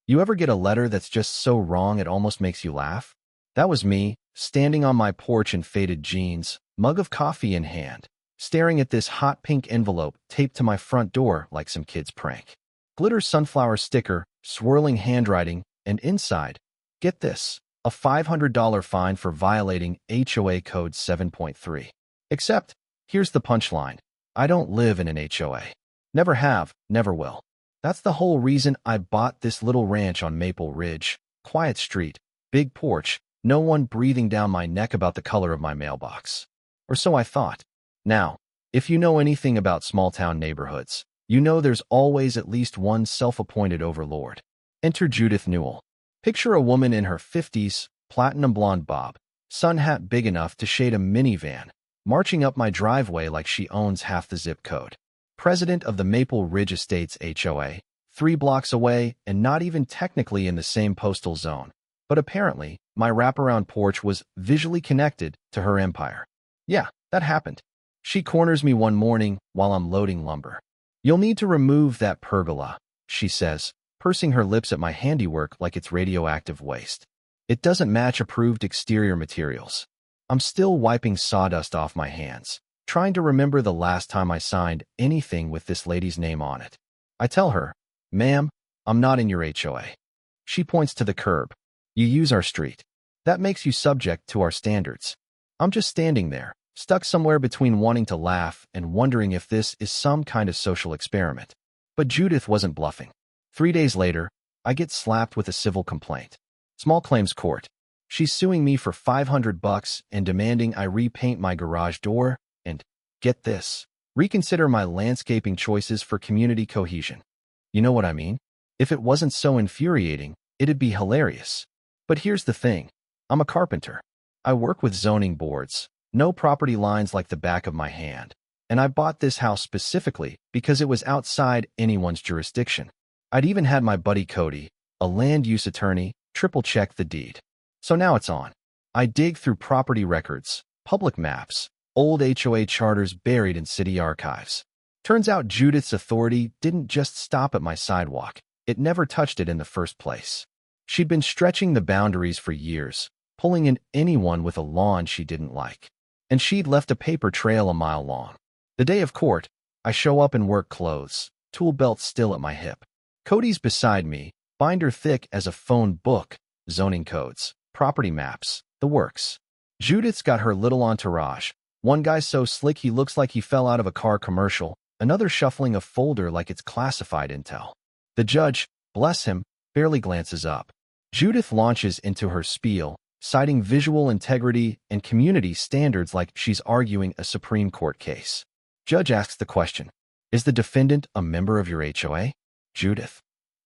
You ever get a letter that's just so wrong it almost makes you laugh? That was me, standing on my porch in faded jeans, mug of coffee in hand, staring at this hot pink envelope taped to my front door like some kid's prank. Glitter sunflower sticker, swirling handwriting, and inside, get this, a $500 fine for violating HOA Code 7.3. Except, here's the punchline. I don't live in an HOA. Never have, never will. That's the whole reason I bought this little ranch on Maple Ridge. Quiet street, big porch, no one breathing down my neck about the color of my mailbox. Or so I thought. Now, if you know anything about small-town neighborhoods, you know there's always at least one self-appointed overlord. Enter Judith Newell. Picture a woman in her 50s, platinum blonde bob, sun hat big enough to shade a minivan, marching up my driveway like she owns half the zip code. President of the Maple Ridge Estates HOA, 3 blocks away and not even technically in the same postal zone. But apparently, my wraparound porch was visually connected to her empire. Yeah, that happened. She corners me one morning while I'm loading lumber. "You'll need to remove that pergola," she says, pursing her lips at my handiwork like it's radioactive waste. It doesn't match approved exterior materials. I'm still wiping sawdust off my hands, trying to remember the last time I signed anything with this lady's name on it. I tell her, "Ma'am, I'm not in your HOA." She points to the curb. "You use our street. That makes you subject to our standards." I'm just standing there, stuck somewhere between wanting to laugh and wondering if this is some kind of social experiment. But Judith wasn't bluffing. 3 days later, I get slapped with a civil complaint. Small claims court. She's suing me for $500 and demanding I repaint my garage door and, get this, reconsider my landscaping choices for community cohesion. You know what I mean? If it wasn't so infuriating, it'd be hilarious. But here's the thing. I'm a carpenter. I work with zoning boards, no property lines like the back of my hand. And I bought this house specifically because it was outside anyone's jurisdiction. I'd even had my buddy Cody, a land use attorney, triple-check the deed. So now it's on. I dig through property records, public maps, old HOA charters buried in city archives. Turns out Judith's authority didn't just stop at my sidewalk. It never touched it in the first place. She'd been stretching the boundaries for years, pulling in anyone with a lawn she didn't like. And she'd left a paper trail a mile long. The day of court, I show up in work clothes, tool belt still at my hip. Cody's beside me, binder thick as a phone book, zoning codes, property maps, the works. Judith's got her little entourage. One guy so slick he looks like he fell out of a car commercial, another shuffling a folder like it's classified intel. The judge, bless him, barely glances up. Judith launches into her spiel, citing visual integrity and community standards like she's arguing a Supreme Court case. Judge asks the question, "Is the defendant a member of your HOA?" Judith.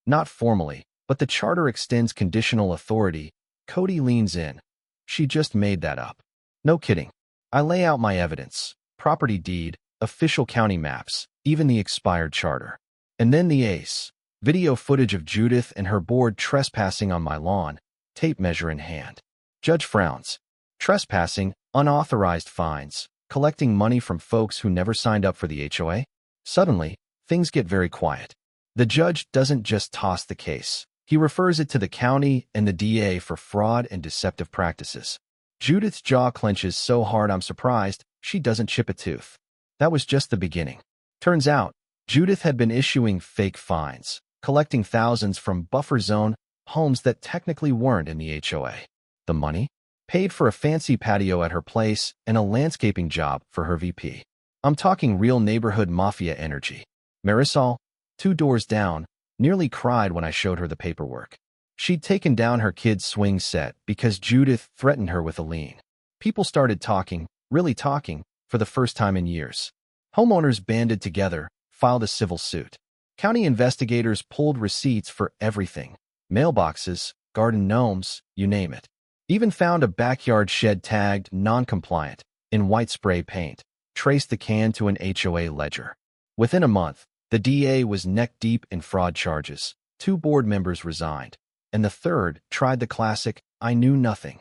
"Not formally, but the charter extends conditional authority." Cody leans in. "She just made that up." No kidding. I lay out my evidence, property deed, official county maps, even the expired charter. And then the ace, video footage of Judith and her board trespassing on my lawn, tape measure in hand. Judge frowns. Trespassing, unauthorized fines, collecting money from folks who never signed up for the HOA? Suddenly, things get very quiet. The judge doesn't just toss the case. He refers it to the county and the DA for fraud and deceptive practices. Judith's jaw clenches so hard I'm surprised she doesn't chip a tooth. That was just the beginning. Turns out, Judith had been issuing fake fines, collecting thousands from buffer zone homes that technically weren't in the HOA. The money? Paid for a fancy patio at her place and a landscaping job for her VP. I'm talking real neighborhood mafia energy. Marisol, 2 doors down, nearly cried when I showed her the paperwork. She'd taken down her kid's swing set because Judith threatened her with a lien. People started talking, really talking, for the first time in years. Homeowners banded together, filed a civil suit. County investigators pulled receipts for everything. Mailboxes, garden gnomes, you name it. Even found a backyard shed tagged non-compliant in white spray paint, traced the can to an HOA ledger. Within a month, the DA was neck-deep in fraud charges. 2 board members resigned, and the third tried the classic, "I knew nothing."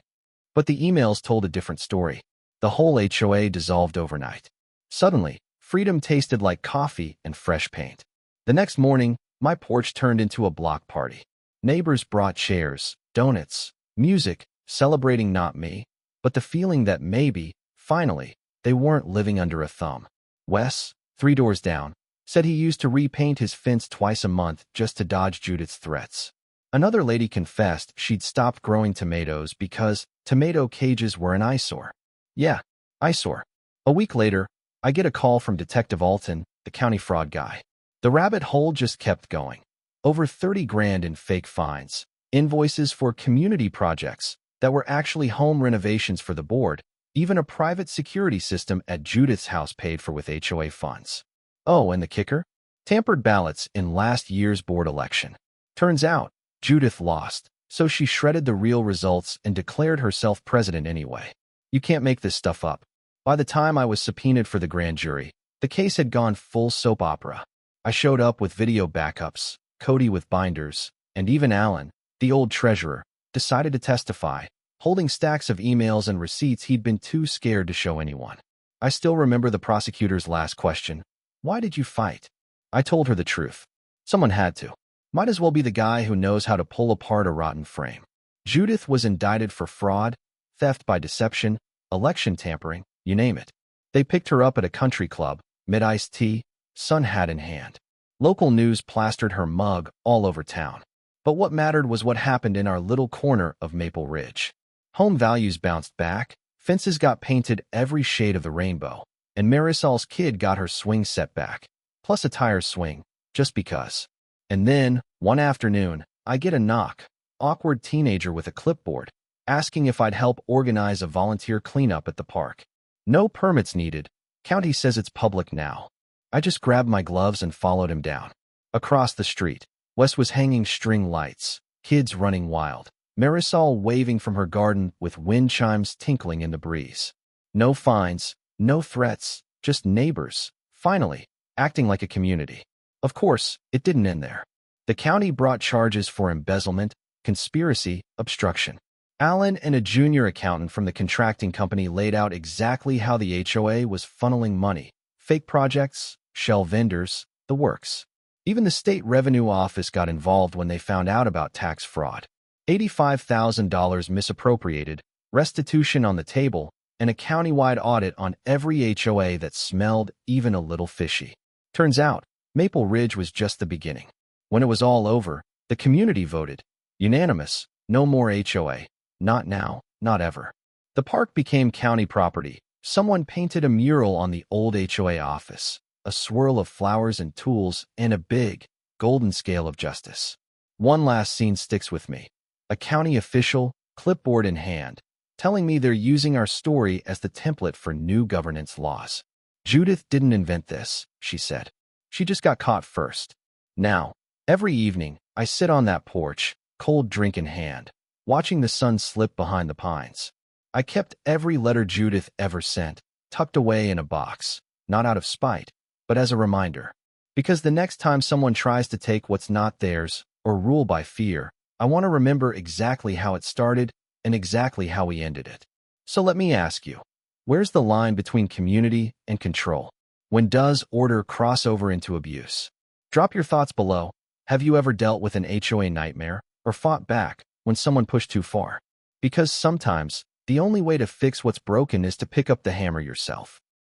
But the emails told a different story. The whole HOA dissolved overnight. Suddenly, freedom tasted like coffee and fresh paint. The next morning, my porch turned into a block party. Neighbors brought chairs, donuts, music, celebrating not me, but the feeling that maybe, finally, they weren't living under a thumb. Wes, 3 doors down, said he used to repaint his fence twice a month just to dodge Judith's threats. Another lady confessed she'd stopped growing tomatoes because tomato cages were an eyesore. Yeah, eyesore. A week later, I get a call from Detective Alton, the county fraud guy. The rabbit hole just kept going. Over 30 grand in fake fines, invoices for community projects that were actually home renovations for the board, even a private security system at Judith's house paid for with HOA funds. Oh, and the kicker? Tampered ballots in last year's board election. Turns out, Judith lost, so she shredded the real results and declared herself president anyway. You can't make this stuff up. By the time I was subpoenaed for the grand jury, the case had gone full soap opera. I showed up with video backups, Cody with binders, and even Alan, the old treasurer, decided to testify, holding stacks of emails and receipts he'd been too scared to show anyone. I still remember the prosecutor's last question. Why did you fight? I told her the truth. Someone had to. Might as well be the guy who knows how to pull apart a rotten frame. Judith was indicted for fraud, theft by deception, election tampering, you name it. They picked her up at a country club, mid-iced tea, sun hat in hand. Local news plastered her mug all over town. But what mattered was what happened in our little corner of Maple Ridge. Home values bounced back, fences got painted every shade of the rainbow, and Marisol's kid got her swing set back, plus a tire swing, just because. And then, one afternoon, I get a knock, awkward teenager with a clipboard, asking if I'd help organize a volunteer cleanup at the park. No permits needed. County says it's public now. I just grabbed my gloves and followed him down. Across the street, Wes was hanging string lights, kids running wild, Marisol waving from her garden with wind chimes tinkling in the breeze. No fines, no threats, just neighbors, finally, acting like a community. Of course, it didn't end there. The county brought charges for embezzlement, conspiracy, obstruction. Alan and a junior accountant from the contracting company laid out exactly how the HOA was funneling money. Fake projects, shell vendors, the works. Even the state revenue office got involved when they found out about tax fraud. $85,000 misappropriated, restitution on the table, and a countywide audit on every HOA that smelled even a little fishy. Turns out, Maple Ridge was just the beginning. When it was all over, the community voted. Unanimous, no more HOA. Not now, not ever. The park became county property. Someone painted a mural on the old HOA office, a swirl of flowers and tools, and a big, golden scale of justice. One last scene sticks with me. A county official, clipboard in hand, telling me they're using our story as the template for new governance laws. Judith didn't invent this, she said. She just got caught first. Now, every evening, I sit on that porch, cold drink in hand, watching the sun slip behind the pines. I kept every letter Judith ever sent, tucked away in a box, not out of spite, but as a reminder. Because the next time someone tries to take what's not theirs or rule by fear, I want to remember exactly how it started and exactly how we ended it. So let me ask you, where's the line between community and control? When does order cross over into abuse? Drop your thoughts below. Have you ever dealt with an HOA nightmare or fought back when someone pushed too far? Because sometimes, the only way to fix what's broken is to pick up the hammer yourself.